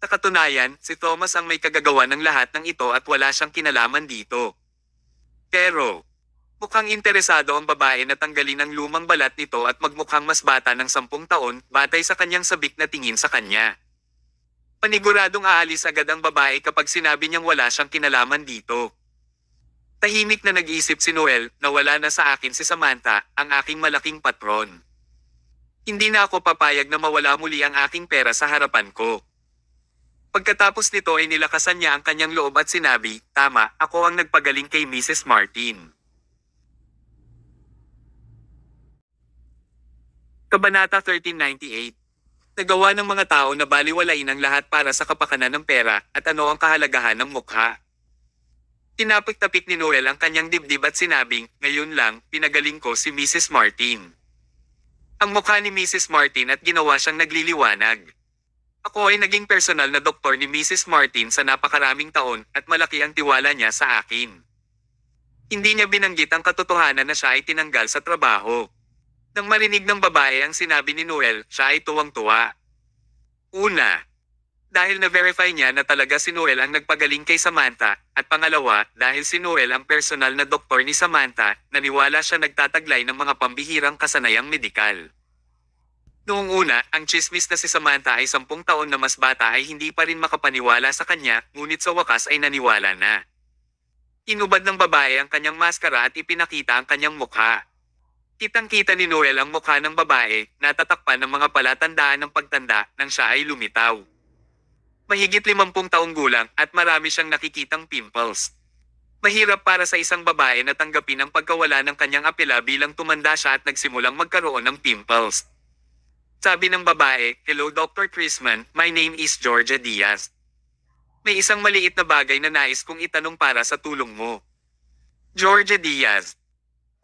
Sa katunayan, si Thomas ang may kagagawa ng lahat ng ito at wala siyang kinalaman dito. Pero, Mukhang interesado ang babae na tanggalin ang lumang balat nito at magmukhang mas bata ng 10 taon batay sa kanyang sabik na tingin sa kanya. Paniguradong aalis agad ang babae kapag sinabi niyang wala siyang kinalaman dito. Tahimik na nag-iisip si Noel na wala na sa akin si Samantha, ang aking malaking patron. Hindi na ako papayag na mawala muli ang aking pera sa harapan ko. Pagkatapos nito ay nilakasan niya ang kanyang loob at sinabi, tama, ako ang nagpagaling kay Mrs. Martin. Kabanata 1398. Nagawa ng mga tao na baliwalain ang lahat para sa kapakanan ng pera at ano ang kahalagahan ng mukha. Tinapik-tapik ni Noel ang kanyang dibdib at sinabing, ngayon lang, pinagaling ko si Mrs. Martin. Ang mukha ni Mrs. Martin at ginawa siyang nagliliwanag. Ako ay naging personal na doktor ni Mrs. Martin sa napakaraming taon at malaki ang tiwala niya sa akin. Hindi niya binanggit ang katotohanan na siya ay tinanggal sa trabaho. Nang marinig ng babae ang sinabi ni Noel, siya ay tuwang-tuwa. Una, dahil na-verify niya na talaga si Noel ang nagpagaling kay Samantha, at pangalawa, dahil si Noel ang personal na doktor ni Samantha, naniwala siya nagtataglay ng mga pambihirang kasanayang medikal. Noong una, ang chismis na si Samantha ay 10 taon na mas bata ay hindi pa rin makapaniwala sa kanya, ngunit sa wakas ay naniwala na. Inubad ng babae ang kanyang maskara at ipinakita ang kanyang mukha. Kitang-kita ni Noel ang mukha ng babae, natatakpan ng mga palatandaan ng pagtanda nang siya ay lumitaw. Mahigit 50 taong gulang at marami siyang nakikitang pimples. Mahirap para sa isang babae na tanggapin ang pagkawala ng kanyang apela bilang tumanda siya at nagsimulang magkaroon ng pimples. Sabi ng babae, "Hello Dr. Chrisman, my name is Georgia Diaz. May isang maliit na bagay na nais kong itanong para sa tulong mo." Georgia Diaz.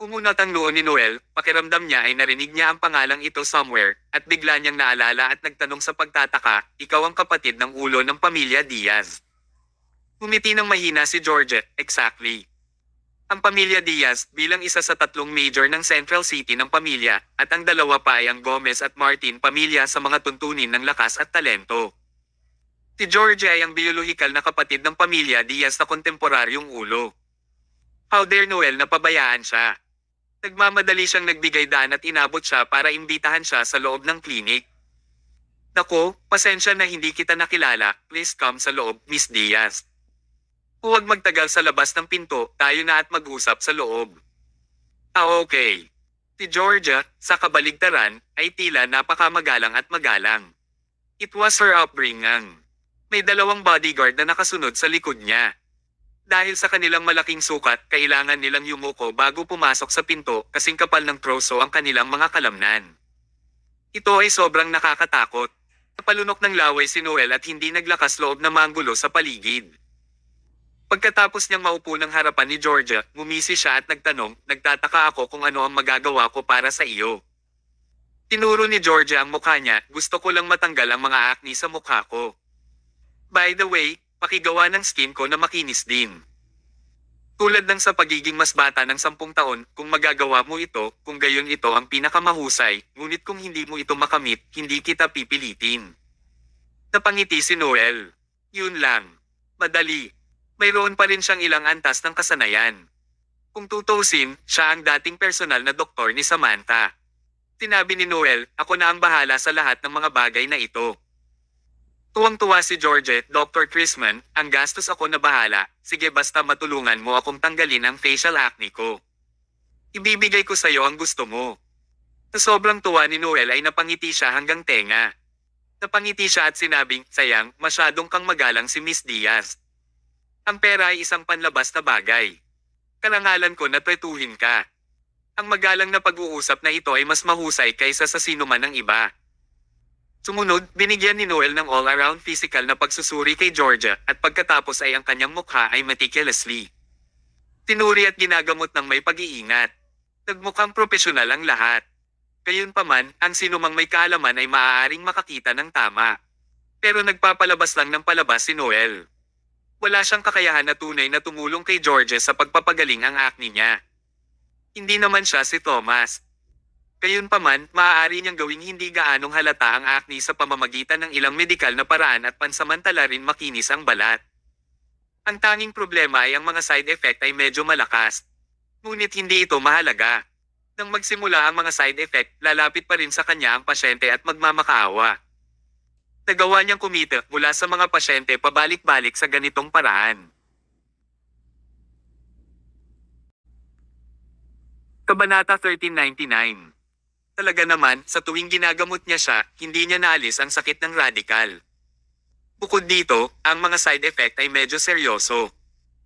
Umunat ang noo ni Noel, pakiramdam niya ay narinig niya ang pangalang ito somewhere, at bigla niyang naalala at nagtanong sa pagtataka, ikaw ang kapatid ng ulo ng pamilya Diaz. Ngumiti ng mahina si Georgia, exactly. Ang pamilya Diaz bilang isa sa 3 major ng Central City ng pamilya, at ang dalawa pa ay ang Gomez at Martin pamilya sa mga tuntunin ng lakas at talento. Si Georgia ay ang biolohikal na kapatid ng pamilya Diaz na kontemporaryong ulo. How dare Noel na pabayaan siya? Nagmamadali siyang nagbigay daan at inabot siya para imbitahan siya sa loob ng klinik. Nako, pasensya na hindi kita nakilala, please come sa loob, Miss Diaz. Huwag magtagal sa labas ng pinto, tayo na at mag-usap sa loob. Okay. Si Georgia, sa kabaligtaran, ay tila napakamagalang at magalang. It was her upbringing. May 2 bodyguard na nakasunod sa likod niya. Dahil sa kanilang malaking sukat, kailangan nilang yumuko bago pumasok sa pinto kasing kapal ng troso ang kanilang mga kalamnan. Ito ay sobrang nakakatakot. Napalunok ng laway si Noel at hindi naglakas loob na manggulo sa paligid. Pagkatapos niyang maupo ng harapan ni Georgia, ngumisi siya at nagtanong, nagtataka ako kung ano ang magagawa ko para sa iyo. Tinuro ni Georgia ang mukha niya, gusto ko lang matanggal ang mga acne sa mukha ko. By the way, pakigawa ng skin ko na makinis din. Tulad ng sa pagiging mas bata ng 10 taon, kung magagawa mo ito, kung gayon ito ang pinakamahusay, ngunit kung hindi mo ito makamit, hindi kita pipilitin. Napangiti si Noel. Yun lang. Madali. Mayroon pa rin siyang ilang antas ng kasanayan. Kung tutusin, siya ang dating personal na doktor ni Samantha. Sinabi ni Noel, ako na ang bahala sa lahat ng mga bagay na ito. Tuwang-tuwa si Georgette, Dr. Chrisman, ang gastos ako na bahala, sige basta matulungan mo akong tanggalin ang facial acne ko. Ibibigay ko sa iyo ang gusto mo. Sa sobrang tuwa ni Noel ay napangiti siya hanggang tenga. Napangiti siya at sinabing, sayang, masyadong kang magalang si Miss Diaz. Ang pera ay isang panlabas na bagay. Karangalan ko na tretuhin ka. Ang magalang na pag-uusap na ito ay mas mahusay kaysa sa sino man ng iba. Sumunod, binigyan ni Noel ng all-around physical na pagsusuri kay Georgia at pagkatapos ay ang kanyang mukha ay meticulously tinuri at ginagamot ng may pag-iingat. Nagmukhang propesyonal ang lahat. Gayunpaman, ang sinumang may kaalaman ay maaaring makakita ng tama. Pero nagpapalabas lang ng palabas si Noel. Wala siyang kakayahan na tunay na tumulong kay Georgia sa pagpapagaling ang acne niya. Hindi naman siya si Thomas. Gayunpaman, maaari niyang gawing hindi gaanong halata ang acne sa pamamagitan ng ilang medikal na paraan at pansamantala rin makinis ang balat. Ang tanging problema ay ang mga side effect ay medyo malakas. Ngunit hindi ito mahalaga. Nang magsimula ang mga side effect, lalapit pa rin sa kanya ang pasyente at magmamakaawa. Nagawa niyang kumita mula sa mga pasyente pabalik-balik sa ganitong paraan. Kabanata 1399. Talaga naman, sa tuwing ginagamot niya siya, hindi niya naalis ang sakit ng radikal. Bukod dito, ang mga side effect ay medyo seryoso.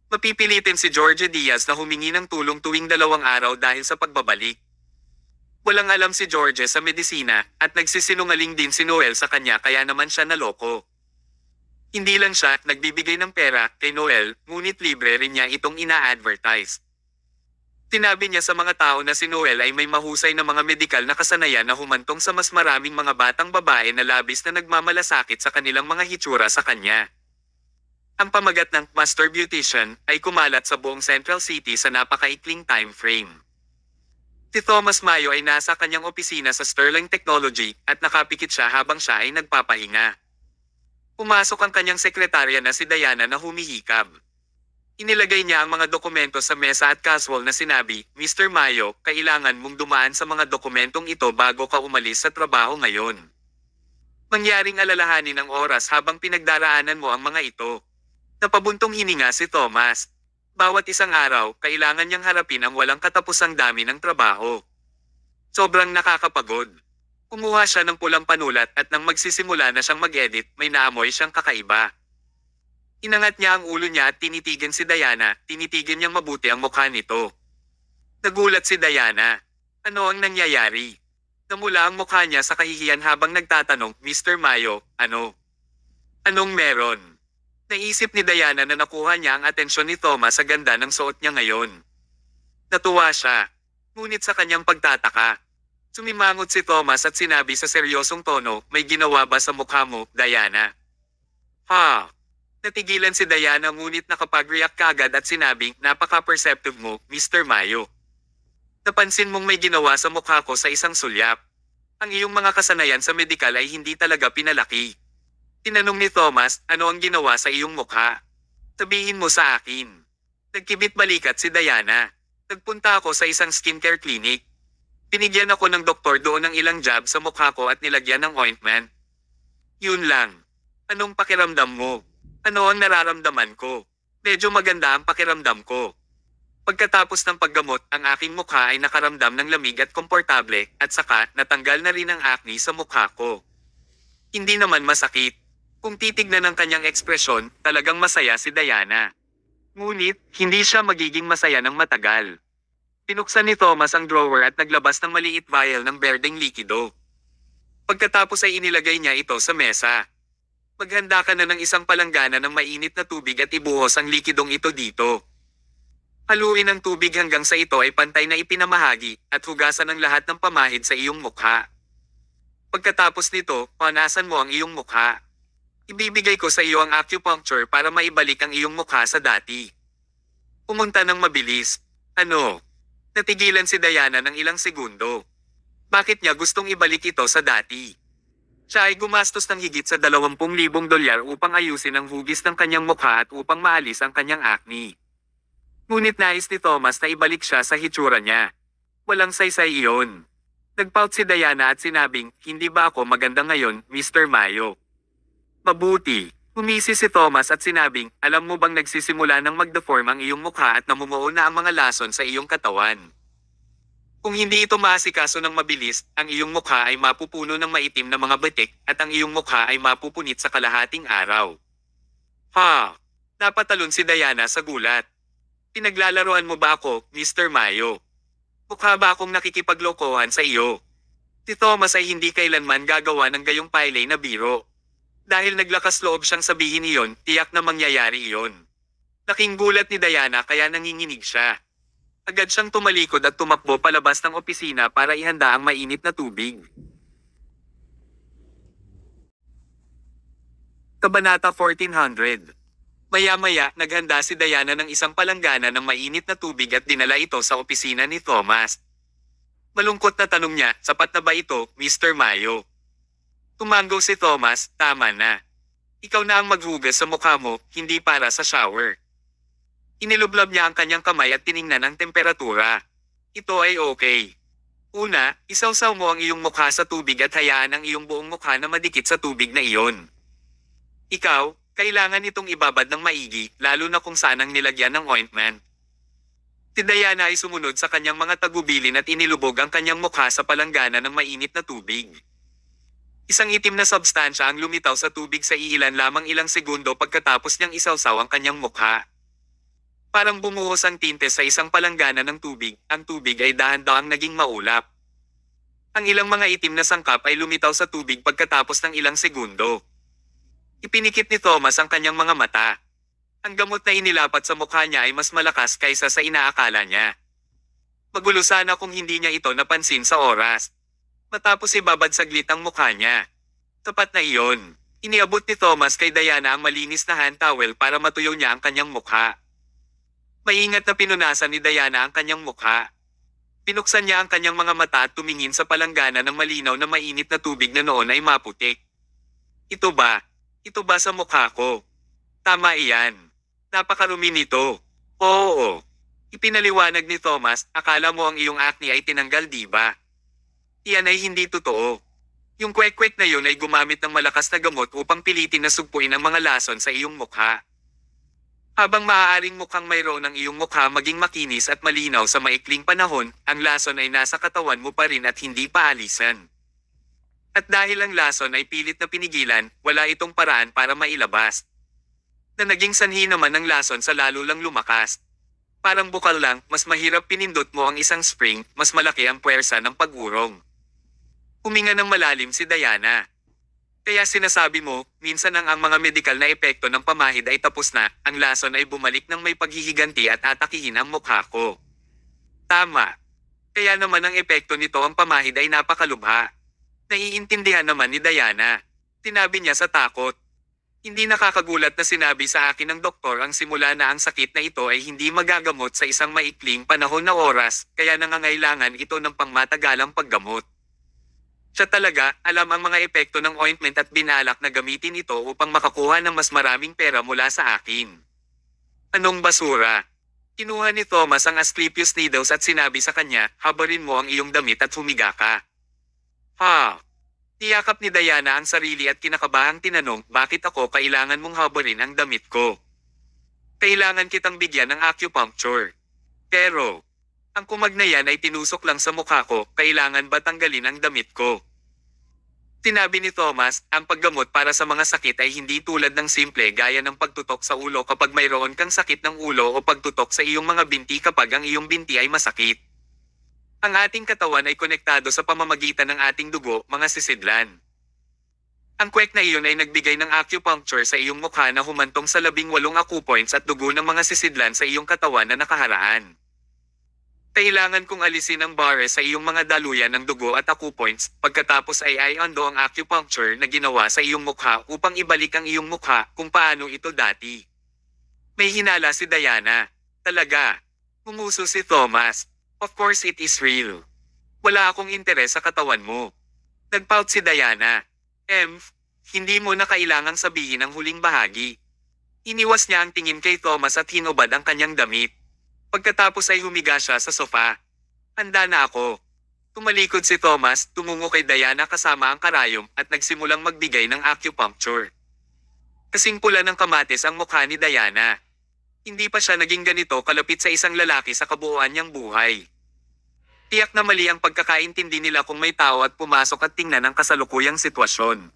Mapipilitin si Jorge Diaz na humingi ng tulong tuwing 2 araw dahil sa pagbabalik. Walang alam si Jorge sa medisina, at nagsisinungaling din si Noel sa kanya kaya naman siya naloko. Hindi lang siya nagbibigay ng pera kay Noel, ngunit libre rin niya itong ina-advertise. Sinabi niya sa mga tao na si Noel ay may mahusay na mga medikal na kasanayan na humantong sa mas maraming mga batang babae na labis na nagmamalasakit sa kanilang mga hitsura sa kanya. Ang pamagat ng Master Beautician ay kumalat sa buong Central City sa napakaikling time frame. Si Thomas Mayo ay nasa kanyang opisina sa Sterling Technology at nakapikit siya habang siya ay nagpapahinga. Pumasok ang kanyang sekretarya na si Diana na humihikab. Inilagay niya ang mga dokumento sa mesa at casual na sinabi, Mr. Mayo, kailangan mong dumaan sa mga dokumentong ito bago ka umalis sa trabaho ngayon. Mangyaring alalahanin ang oras habang pinagdaraanan mo ang mga ito. Napabuntong hininga si Thomas. Bawat isang araw, kailangan niyang harapin ang walang katapusang dami ng trabaho. Sobrang nakakapagod. Kumuha siya ng pulang panulat at nang magsisimula na siyang mag-edit, may naamoy siyang kakaiba. Inangat niya ang ulo niya at tinitigan si Diana, tinitigan niyang mabuti ang mukha nito. Nagulat si Diana. Ano ang nangyayari? Namula ang mukha niya sa kahihiyan habang nagtatanong, Mr. Mayo, ano? Anong meron? Naisip ni Diana na nakuha niya ang atensyon ni Thomas sa ganda ng suot niya ngayon. Natuwa siya. Ngunit sa kanyang pagtataka. Sumimangot si Thomas at sinabi sa seryosong tono, may ginawa ba sa mukha mo, Diana? Ha? Natigilan si Diana ngunit nakapag-react kaagad at sinabing, napaka-perceptive mo, Mr. Mayo. Napansin mong may ginawa sa mukha ko sa isang sulyap. Ang iyong mga kasanayan sa medikal ay hindi talaga pinalaki. Tinanong ni Thomas, ano ang ginawa sa iyong mukha? Sabihin mo sa akin. Nagkibit balikat si Diana. Nagpunta ako sa isang skincare clinic. Binigyan ako ng doktor doon ng ilang jab sa mukha ko at nilagyan ng ointment. Yun lang. Anong pakiramdam mo? Ano ang nararamdaman ko? Medyo maganda ang pakiramdam ko. Pagkatapos ng paggamot, ang aking mukha ay nakaramdam ng lamig at komportable, at saka natanggal na rin ang acne sa mukha ko. Hindi naman masakit. Kung titignan ng kanyang ekspresyon, talagang masaya si Diana. Ngunit, hindi siya magiging masaya ng matagal. Pinuksan ni Thomas ang drawer at naglabas ng maliit vial ng berdeng likido. Pagkatapos ay inilagay niya ito sa mesa. Maghanda ka na ng isang palanggana ng mainit na tubig at ibuhos ang likidong ito dito. Haluin ang tubig hanggang sa ito ay pantay na ipinamahagi at hugasan ang lahat ng pamahid sa iyong mukha. Pagkatapos nito, panasan mo ang iyong mukha. Ibibigay ko sa iyo ang acupuncture para maibalik ang iyong mukha sa dati. Pumunta ng mabilis. Ano? Natigilan si Diana ng ilang segundo. Bakit niya gustong ibalik ito sa dati? Siya ay gumastos ng higit sa $20,000 upang ayusin ang hugis ng kanyang mukha at upang maalis ang kanyang acne. Ngunit nais ni Thomas na ibalik siya sa hitsura niya. Walang saysay iyon. Nagpout si Diana at sinabing, hindi ba ako maganda ngayon, Mr. Mayo? Mabuti. Humisi si Thomas at sinabing, alam mo bang nagsisimula ng mag-deform ang iyong mukha at namumuo na ang mga lason sa iyong katawan? Kung hindi ito maasikaso ng mabilis, ang iyong mukha ay mapupuno ng maitim na mga batik at ang iyong mukha ay mapupunit sa kalahating araw. Ha? Napatalon si Diana sa gulat. Pinaglalaroan mo ba ako, Mr. Mayo? Mukha ba akong nakikipaglokohan sa iyo? Si Thomas ay hindi kailanman gagawa ng gayong pailay na biro. Dahil naglakas loob siyang sabihin iyon, tiyak na mangyayari iyon. Laking gulat ni Diana kaya nanginginig siya. Agad siyang tumalikod at tumakbo palabas ng opisina para ihanda ang mainit na tubig. Kabanata 1400. Maya-maya, naghanda si Diana ng isang palanggana ng mainit na tubig at dinala ito sa opisina ni Thomas. Malungkot na tanong niya, sapat na ba ito, Mr. Mayo? Tumango si Thomas, tama na. Ikaw na ang maghugas sa mukha mo, hindi para sa shower. Inilublab niya ang kanyang kamay at tiningnan ang temperatura. Ito ay okay. Una, isawsaw mo ang iyong mukha sa tubig at hayaan ang iyong buong mukha na madikit sa tubig na iyon. Ikaw, kailangan itong ibabad ng maigi, lalo na kung saan ang nilagyan ng ointment. Si Diana ay sumunod sa kanyang mga tagubilin at inilubog ang kanyang mukha sa palanggana ng mainit na tubig. Isang itim na substansya ang lumitaw sa tubig sa iilan lamang ilang segundo pagkatapos niyang isawsaw ang kanyang mukha. Parang bumuhos ang tinte sa isang palanggana ng tubig, ang tubig ay dahan-dahang naging maulap. Ang ilang mga itim na sangkap ay lumitaw sa tubig pagkatapos ng ilang segundo. Ipinikit ni Thomas ang kanyang mga mata. Ang gamot na inilapat sa mukha niya ay mas malakas kaysa sa inaakala niya. Magulo sana kung hindi niya ito napansin sa oras. Matapos ibabad saglit ang mukha niya. Tapat na iyon. Iniabot ni Thomas kay Diana ang malinis na hand towel para matuyo niya ang kanyang mukha. Maingat na pinunasan ni Diana ang kanyang mukha. Pinuksan niya ang kanyang mga mata at tumingin sa palanggana ng malinaw na mainit na tubig na noon ay maputik. Ito ba? Ito ba sa mukha ko? Tama iyan. Napakarumi nito. Oo. Ipinaliwanag ni Thomas, akala mo ang iyong acne ay tinanggal di ba? Iyan ay hindi totoo. Yung kwek-kwek na yun ay gumamit ng malakas na gamot upang pilitin na sugpuin ang mga lason sa iyong mukha. Habang maaaring mukhang mayroon ang iyong mukha maging makinis at malinaw sa maikling panahon, ang lason ay nasa katawan mo pa rin at hindi paalisan. At dahil ang lason ay pilit na pinigilan, wala itong paraan para mailabas. Na naging sanhi naman ng lason sa lalo lang lumakas. Parang bukal lang, mas mahirap pinindot mo ang isang spring, mas malaki ang puwersa ng pag-urong. Huminga ng malalim si Diana. Kaya sinasabi mo, minsan ang mga medikal na epekto ng pamahid ay tapos na, ang lason ay bumalik ng may paghihiganti at atakihin ang mukha ko. Tama. Kaya naman ang epekto nito ang pamahid ay napakalubha. Naiintindihan naman ni Diana. Tinabi niya sa takot. Hindi nakakagulat na sinabi sa akin ng doktor ang simula na ang sakit na ito ay hindi magagamot sa isang maikling panahon na oras, kaya nangangailangan ito ng pangmatagalang paggamot. Siya talaga, alam ang mga epekto ng ointment at binalak na gamitin ito upang makakuha ng mas maraming pera mula sa akin. Anong basura? Kinuha ni Thomas ang Asclepius needles at sinabi sa kanya, habarin mo ang iyong damit at humiga ka. Ha? Tiyakap ni Diana ang sarili at kinakabahang tinanong, bakit ako kailangan mong habarin ang damit ko? Kailangan kitang bigyan ng acupuncture. Pero, ang kumag na yan ay tinusok lang sa mukha ko, kailangan ba tanggalin ang damit ko? Tinabi ni Thomas, ang paggamot para sa mga sakit ay hindi tulad ng simple gaya ng pagtutok sa ulo kapag mayroon kang sakit ng ulo o pagtutok sa iyong mga binti kapag ang iyong binti ay masakit. Ang ating katawan ay konektado sa pamamagitan ng ating dugo, mga sisidlan. Ang kwek na iyon ay nagbigay ng acupuncture sa iyong mukha na humantong sa 18 acupoints at dugo ng mga sisidlan sa iyong katawan na nakaharaan. Kailangan kong alisin ang bares sa iyong mga daluyan ng dugo at acupoints, pagkatapos ay ando ang acupuncture na ginawa sa iyong mukha upang ibalik ang iyong mukha kung paano ito dati. May hinala si Diana. Talaga. Umuso si Thomas. Of course it is real. Wala akong interes sa katawan mo. Nagpout si Diana. Hindi mo na kailangang sabihin ang huling bahagi. Iniwas niya ang tingin kay Thomas at hinubad ang kanyang damit. Pagkatapos ay humiga siya sa sofa. Handa na ako. Tumalikod si Thomas, tumungo kay Diana kasama ang karayom at nagsimulang magbigay ng acupuncture. Kasing pula ng kamatis ang mukha ni Diana. Hindi pa siya naging ganito kalapit sa isang lalaki sa kabuuan niyang buhay. Tiyak na mali ang pagkakaintindi nila kung may tao at pumasok at tingnan ang kasalukuyang sitwasyon.